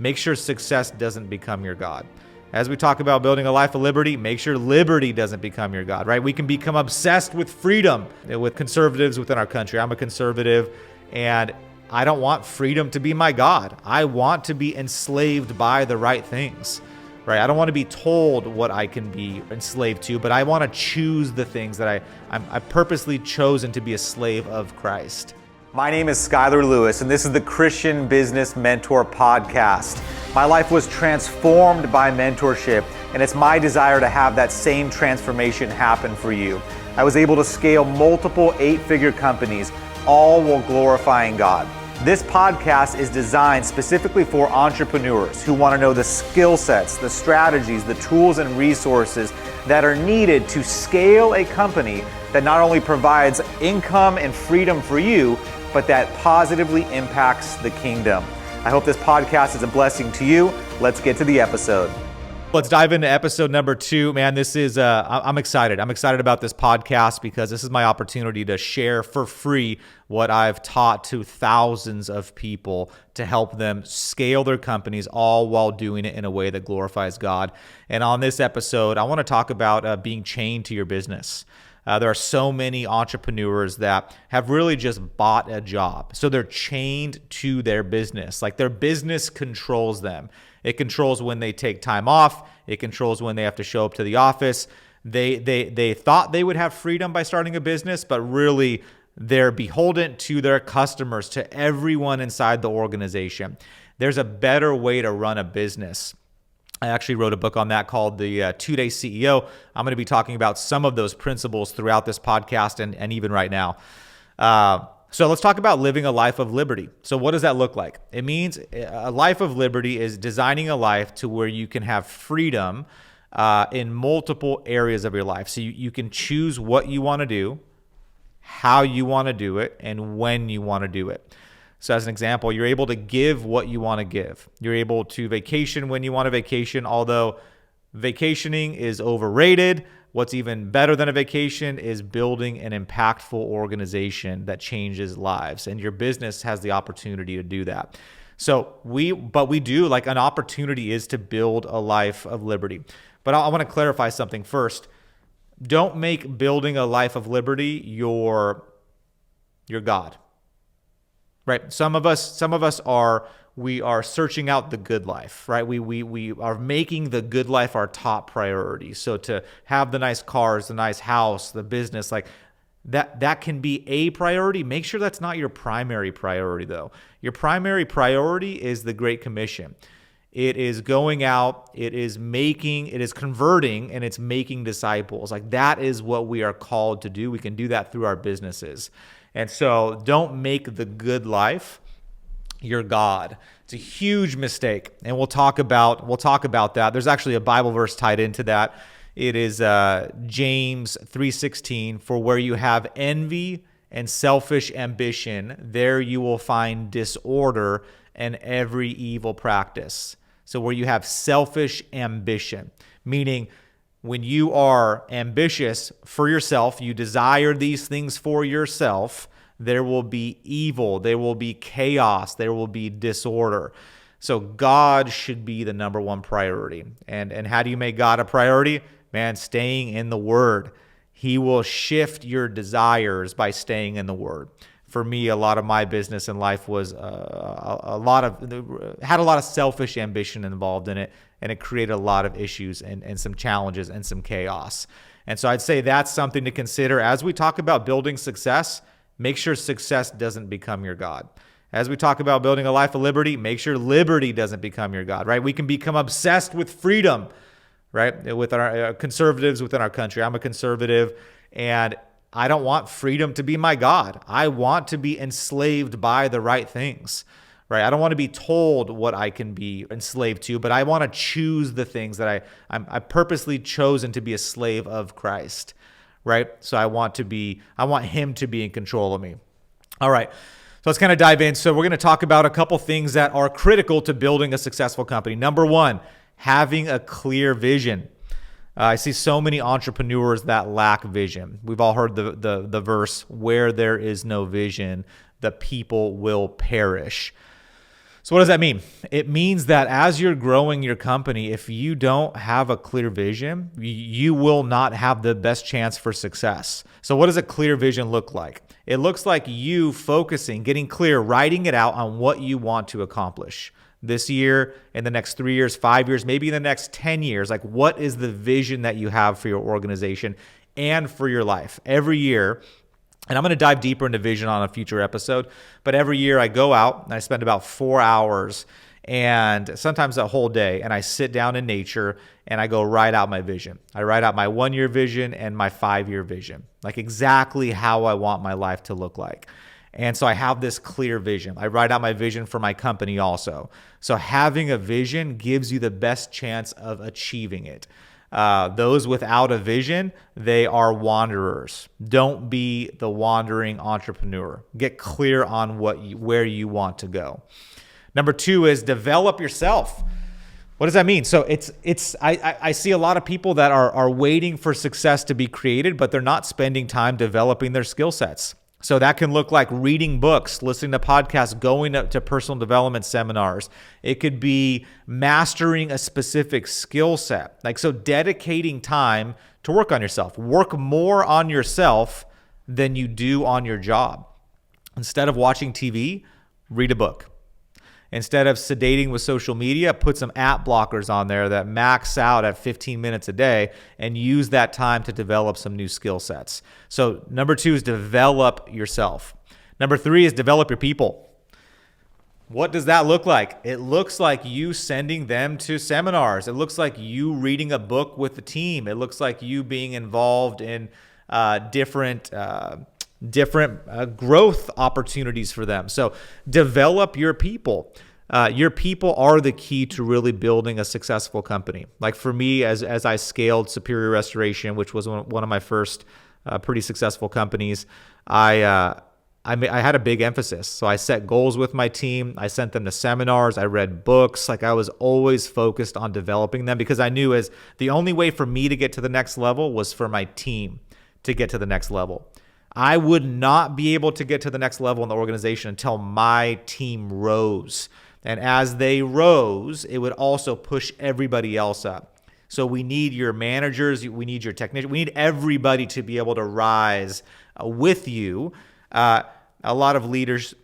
Make sure success doesn't become your God. As we talk about building a life of liberty, make sure liberty doesn't become your God, right? We can become obsessed with freedom with conservatives within our country. I'm a conservative, and I don't want freedom to be my God. I want to be enslaved by the right things, right? I don't want to be told what I can be enslaved to, but I want to choose the things that I've purposely chosen to be a slave of Christ. My name is Skylar Lewis, and this is the Christian Business Mentor Podcast. My life was transformed by mentorship, and it's my desire to have that same transformation happen for you. I was able to scale multiple 8-figure companies, all while glorifying God. This podcast is designed specifically for entrepreneurs who want to know the skill sets, the strategies, the tools and resources that are needed to scale a company that not only provides income and freedom for you, but that positively impacts the kingdom. I hope this podcast is a blessing to you. Let's get to the episode. Let's dive into episode number 2. Man, this is, I'm excited. I'm excited about this podcast because this is my opportunity to share for free what I've taught to thousands of people to help them scale their companies, all while doing it in a way that glorifies God. And on this episode, I want to talk about being chained to your business. There are so many entrepreneurs that have really just bought a job. So they're chained to their business. Like their business controls them. It controls when they take time off. It controls when they have to show up to the office. They thought they would have freedom by starting a business, but really they're beholden to their customers, to everyone inside the organization. There's a better way to run a business. I actually wrote a book on that called The 2-Day CEO. I'm going to be talking about some of those principles throughout this podcast and even right now. So let's talk about living a life of liberty. So what does that look like? It means a life of liberty is designing a life to where you can have freedom in multiple areas of your life. So you can choose what you want to do, how you want to do it, and when you want to do it. So as an example, you're able to give what you want to give. You're able to vacation when you want to vacation, although vacationing is overrated. What's even better than a vacation is building an impactful organization that changes lives, and your business has the opportunity to do that. So we do, like, an opportunity is to build a life of liberty. But I want to clarify something first. Don't make building a life of liberty your God. Right? Some of us are searching out the good life, right? We are making the good life our top priority. So to have the nice cars, the nice house, the business, like that can be a priority. Make sure that's not your primary priority though. Your primary priority is the Great Commission. It is going out, it is converting, and it's making disciples. Like that is what we are called to do. We can do that through our businesses. And so don't make the good life your God. It's a huge mistake. And we'll talk about that. There's actually a Bible verse tied into that. It is James 3:16, for where you have envy and selfish ambition, there you will find disorder and every evil practice. So where you have selfish ambition, meaning when you are ambitious for yourself, you desire these things for yourself, there will be evil, there will be chaos, there will be disorder. So God should be the number one priority. And how do you make God a priority? Man, staying in the Word. He will shift your desires by staying in the Word. For me, a lot of my business and life was had a lot of selfish ambition involved in it, and it created a lot of issues and some challenges and some chaos. And so I'd say that's something to consider as we talk about building success. Make sure success doesn't become your God. As we talk about building a life of liberty, make sure liberty doesn't become your God, right? We can become obsessed with freedom, right? With our conservatives within our country. I'm a conservative, and I don't want freedom to be my God. I want to be enslaved by the right things, right? I don't want to be told what I can be enslaved to, but I want to choose the things that I purposely chosen to be a slave of Christ, right? So I want him to be in control of me. All right. So let's kind of dive in. So we're going to talk about a couple things that are critical to building a successful company. Number one, having a clear vision. I see so many entrepreneurs that lack vision. We've all heard the verse, where there is no vision, the people will perish. So what does that mean? It means that as you're growing your company, if you don't have a clear vision, you will not have the best chance for success. So what does a clear vision look like? It looks like you focusing, getting clear, writing it out on what you want to accomplish this year, in the next 3 years, 5 years, maybe in the next 10 years. Like, what is the vision that you have for your organization and for your life? Every year, and I'm going to dive deeper into vision on a future episode, but every year I go out and I spend about 4 hours and sometimes a whole day, and I sit down in nature and I go write out my vision. I write out my 1-year vision and my 5-year vision, like exactly how I want my life to look like. And so I have this clear vision. I write out my vision for my company also. So having a vision gives you the best chance of achieving it. Those without a vision, they are wanderers. Don't be the wandering entrepreneur. Get clear on where you want to go. Number 2 is develop yourself. What does that mean? So I see a lot of people that are waiting for success to be created, but they're not spending time developing their skill sets. So that can look like reading books, listening to podcasts, going up to personal development seminars. It could be mastering a specific skill set. Like, so dedicating time to work on yourself. Work more on yourself than you do on your job. Instead of watching TV, read a book. Instead of sedating with social media, put some app blockers on there that max out at 15 minutes a day and use that time to develop some new skill sets. So number 2 is develop yourself. Number 3 is develop your people. What does that look like? It looks like you sending them to seminars. It looks like you reading a book with the team. It looks like you being involved in different growth opportunities for them. So develop your people. Your people are the key to really building a successful company. Like for me, as I scaled Superior Restoration, which was one of my first pretty successful companies, I had a big emphasis. So I set goals with my team. I sent them to seminars. I read books. Like, I was always focused on developing them because I knew as the only way for me to get to the next level was for my team to get to the next level. I would not be able to get to the next level in the organization until my team rose. And as they rose, it would also push everybody else up. So we need your managers, we need your technicians, we need everybody to be able to rise with you. A lot of leaders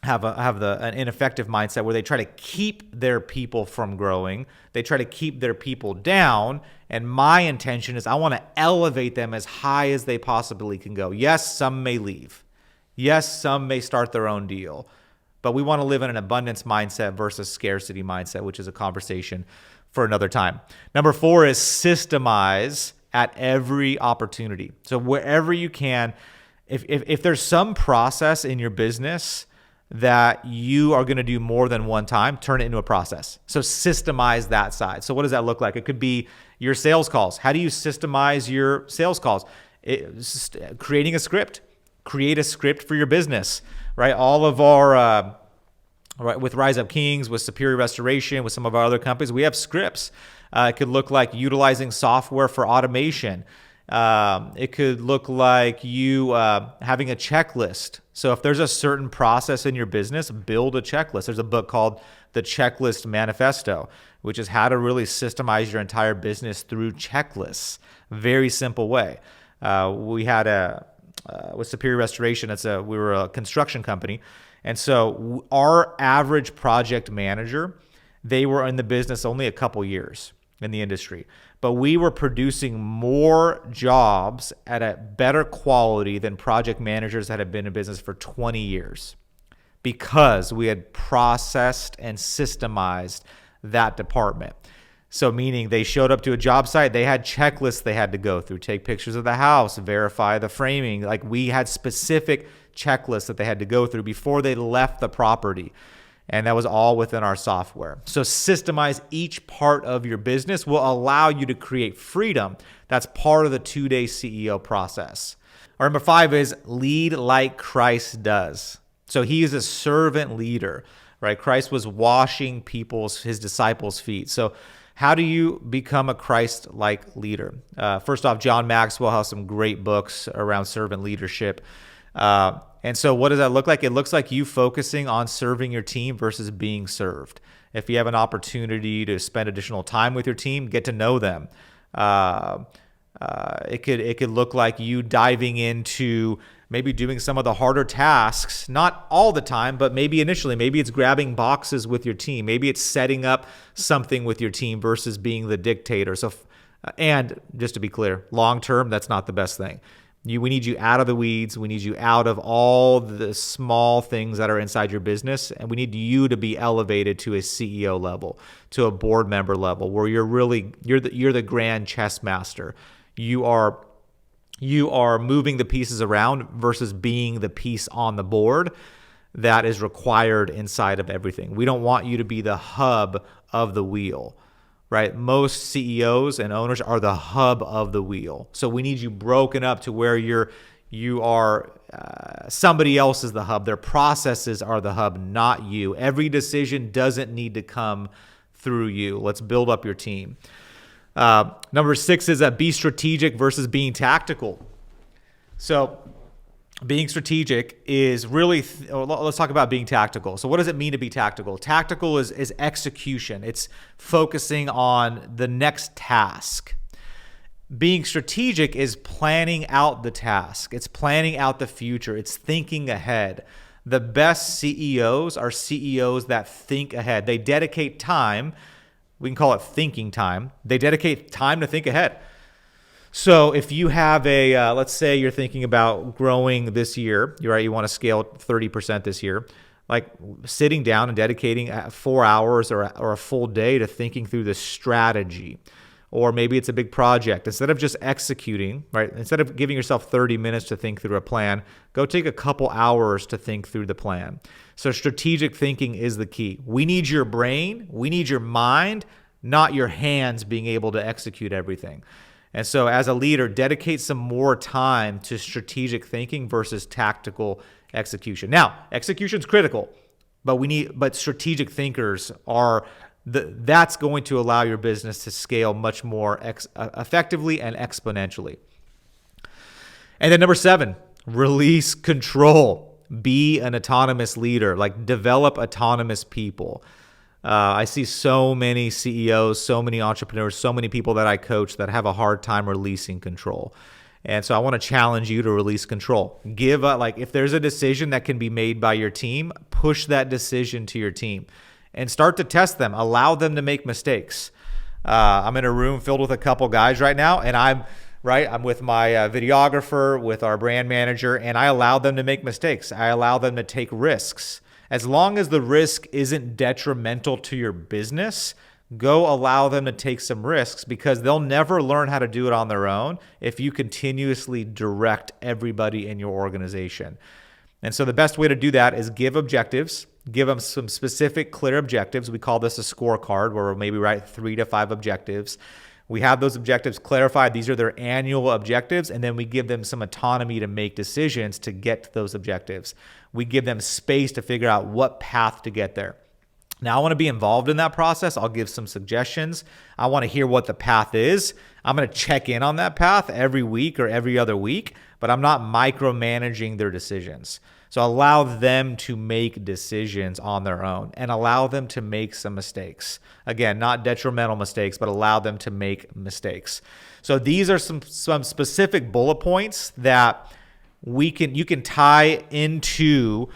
have an ineffective mindset where they try to keep their people from growing. They try to keep their people down. And my intention is I want to elevate them as high as they possibly can go. Yes, some may leave. Yes, some may start their own deal. But we want to live in an abundance mindset versus scarcity mindset, which is a conversation for another time. Number 4 is systemize at every opportunity. So wherever you can, if there's some process in your business that you are going to do more than one time, turn it into a process. So systemize that side. So what does that look like? It could be your sales calls. How do you systemize your sales calls? Creating a script. Create a script for your business, right? All of our, with Rise Up Kings, with Superior Restoration, with some of our other companies, we have scripts. It could look like utilizing software for automation. It could look like you having a checklist. So if there's a certain process in your business, build a checklist. There's a book called The Checklist Manifesto, which is how to really systemize your entire business through checklists. Very simple way. We had with Superior Restoration, we were a construction company. And so our average project manager, they were in the business only a couple years in the industry. But we were producing more jobs at a better quality than project managers that had been in business for 20 years because we had processed and systemized that department. So meaning they showed up to a job site, they had checklists they had to go through, take pictures of the house, verify the framing. Like, we had specific checklists that they had to go through before they left the property. And that was all within our software. So systemize each part of your business will allow you to create freedom. That's part of the 2-day CEO process. Or number 5 is lead like Christ does. So he is a servant leader, right? Christ was washing his disciples' feet. So how do you become a Christ-like leader? First off, John Maxwell has some great books around servant leadership. And so what does that look like? It looks like you focusing on serving your team versus being served. If you have an opportunity to spend additional time with your team, get to know them. It could look like you diving into maybe doing some of the harder tasks, not all the time, but maybe initially. Maybe it's grabbing boxes with your team. Maybe it's setting up something with your team versus being the dictator. So, and just to be clear, long term, that's not the best thing. We need you out of the weeds. We need you out of all the small things that are inside your business. And we need you to be elevated to a CEO level, to a board member level, where you're the grand chess master. You are moving the pieces around versus being the piece on the board that is required inside of everything. We don't want you to be the hub of the wheel, right? Most CEOs and owners are the hub of the wheel. So we need you broken up to where you are somebody else is the hub. Their processes are the hub, not you. Every decision doesn't need to come through you. Let's build up your team. Number 6 is be strategic versus being tactical. So being strategic is really, let's talk about being tactical. So what does it mean to be tactical? Tactical is execution. It's focusing on the next task. Being strategic is planning out the task. It's planning out the future. It's thinking ahead. The best CEOs are CEOs that think ahead. They dedicate time. We can call it thinking time. They dedicate time to think ahead. So if you have let's say you're thinking about growing this year, you're right, you want to scale 30% this year, like sitting down and dedicating 4 hours or a full day to thinking through the strategy. Or maybe it's a big project. Instead of just executing, right? Instead of giving yourself 30 minutes to think through a plan, go take a couple hours to think through the plan. So strategic thinking is the key. We need your brain, we need your mind, not your hands being able to execute everything. And so as a leader, dedicate some more time to strategic thinking versus tactical execution. Now, execution is critical, but strategic thinkers are that's going to allow your business to scale much more effectively and exponentially. And then number 7, release control. Be an autonomous leader, like develop autonomous people. I see so many CEOs, so many entrepreneurs, so many people that I coach that have a hard time releasing control. And so I want to challenge you to release control. If there's a decision that can be made by your team, push that decision to your team and start to test them. Allow them to make mistakes. I'm in a room filled with a couple guys right now, and I'm with my videographer, with our brand manager, and I allow them to make mistakes. I allow them to take risks. As long as the risk isn't detrimental to your business, go allow them to take some risks, because they'll never learn how to do it on their own if you continuously direct everybody in your organization. And so the best way to do that is give objectives. Give them some specific, clear objectives. We call this a scorecard, where we'll maybe write 3 to 5 objectives. We have those objectives clarified. These are their annual objectives, and then we give them some autonomy to make decisions to get to those objectives. We give them space to figure out what path to get there. Now, I want to be involved in that process. I'll give some suggestions. I want to hear what the path is. I'm going to check in on that path every week or every other week, but I'm not micromanaging their decisions. So allow them to make decisions on their own and allow them to make some mistakes. Again, not detrimental mistakes, but allow them to make mistakes. So these are some specific bullet points that you can tie into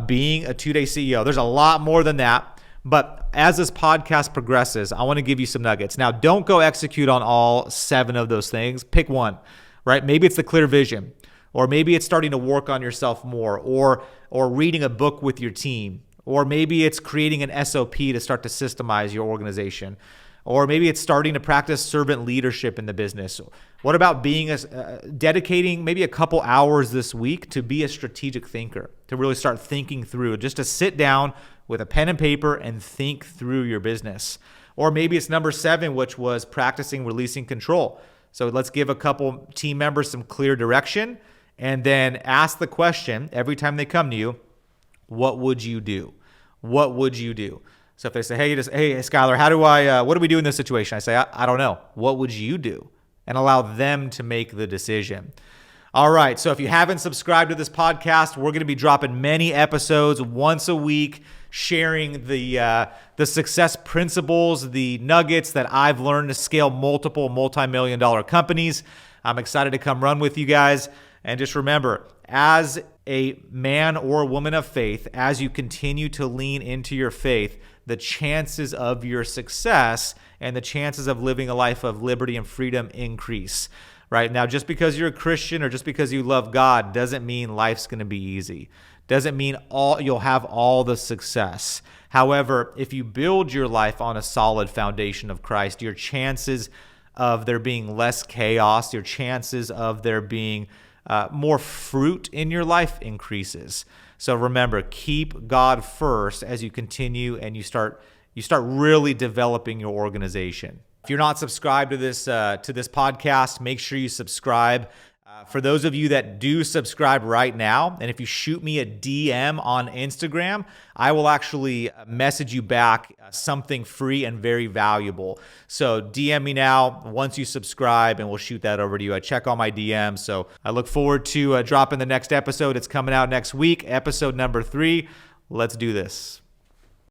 being a 2-day CEO. There's a lot more than that, but as this podcast progresses, I want to give you some nuggets. Now, don't go execute on all 7 of those things. Pick one, right? Maybe it's the clear vision. Or maybe it's starting to work on yourself more, or reading a book with your team, or maybe it's creating an SOP to start to systemize your organization, or maybe it's starting to practice servant leadership in the business. What about dedicating maybe a couple hours this week to be a strategic thinker, to really start thinking through, just to sit down with a pen and paper and think through your business? Or maybe it's number 7, which was practicing releasing control. So let's give a couple team members some clear direction, and then ask the question every time they come to you, what would you do? What would you do? So if they say, hey Skylar, what do we do in this situation? I say, I don't know. What would you do? And allow them to make the decision. All right, so if you haven't subscribed to this podcast, we're going to be dropping many episodes once a week, sharing the success principles, the nuggets that I've learned to scale multiple multi-million-dollar companies. I'm excited to come run with you guys. And just remember, as a man or woman of faith, as you continue to lean into your faith, the chances of your success and the chances of living a life of liberty and freedom increase. Right now, just because you're a Christian or just because you love God doesn't mean life's going to be easy. Doesn't mean you'll have all the success. However, if you build your life on a solid foundation of Christ, your chances of there being less chaos, your chances of there being more fruit in your life increases. So remember, keep God first as you continue and you start really developing your organization. If you're not subscribed to this podcast, make sure you subscribe. For those of you that do subscribe right now, and if you shoot me a DM on Instagram, I will actually message you back something free and very valuable. So DM me now once you subscribe, and we'll shoot that over to you. I check all my DMs, so I look forward to dropping the next episode. It's coming out next week, episode number 3. Let's do this.